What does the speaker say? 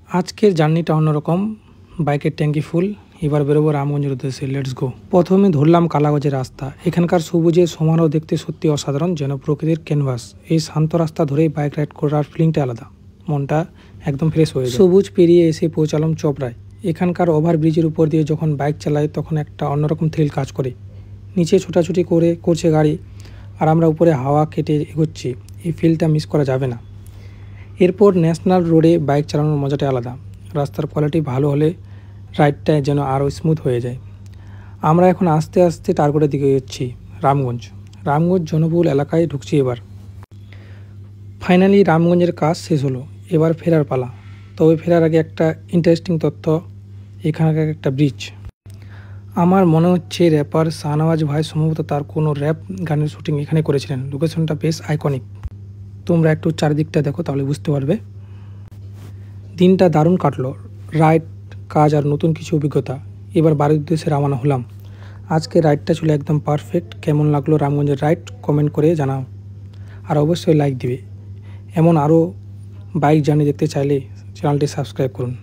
আজকের জার্নিটা অন্যরকম। বাইকের ট্যাঙ্কি ফুল, এবার বেরোবো রামগঞ্জের উদ্দেশ্যে। Let's go. প্রথমে ধরলাম কালাগঞ্জের রাস্তা। এখানকার সবুজের সমারোহ দেখতে সত্যি অসাধারণ, যেন প্রকৃতির ক্যানভাস। এই শান্ত রাস্তা ধরেই বাইক রাইড করার ফিলিংটা আলাদা, মনটা একদম ফ্রেশ হয়ে যায়। সবুজ পেরিয়ে এসে পৌঁছালাম চপড়ায়। এখানকার ওভারব্রিজের উপর দিয়ে যখন বাইক চালাই তখন একটা অন্যরকম থ্রিল কাজ করে। নিচে ছোটাছুটি করছে গাড়ি, আর আমরা উপরে হাওয়া কেটে এগোচ্ছি। এই ফিলটা মিস করা যাবে না। এরপর ন্যাশনাল রোডে বাইক চালানোর মজাটাই আলাদা। রাস্তার কোয়ালিটি ভালো হলে রাইডটা যেন আরও স্মুথ হয়ে যায়। আমরা এখন আস্তে আস্তে টার্গেটের দিকে এগোচ্ছি, রামগঞ্জ। রামগঞ্জ জনবহুল এলাকায় ঢুকছি এবার। ফাইনালি রামগঞ্জের কাজ শেষ হলো, এবার ফেরার পালা। তবে ফেরার আগে একটা ইন্টারেস্টিং তথ্য, এখানকার একটা ব্রিজ। আমার মনে হচ্ছে র্যাপার শাহনওয়াজ ভাই সম্ভবত তার কোনো র্যাপ গানের শুটিং এখানে করেছিলেন। লোকেশনটা বেশ আইকনিক। তোমরা একটু চারিদিকটা দেখো, তাহলে বুঝতে পারবে। দিনটা দারুণ কাটলো, রাইড, কাজ আর নতুন কিছু অভিজ্ঞতা। এবার বাড়ির উদ্দেশ্যে রওনা হলাম। আজকে রাইডটা ছিল একদম পারফেক্ট। কেমন লাগলো রামগঞ্জের রাইড কমেন্ট করে জানাও, আর অবশ্যই লাইক দিবে। এমন আরও বাইক জার্নি দেখতে চাইলে চ্যানেলটি সাবস্ক্রাইব করুন।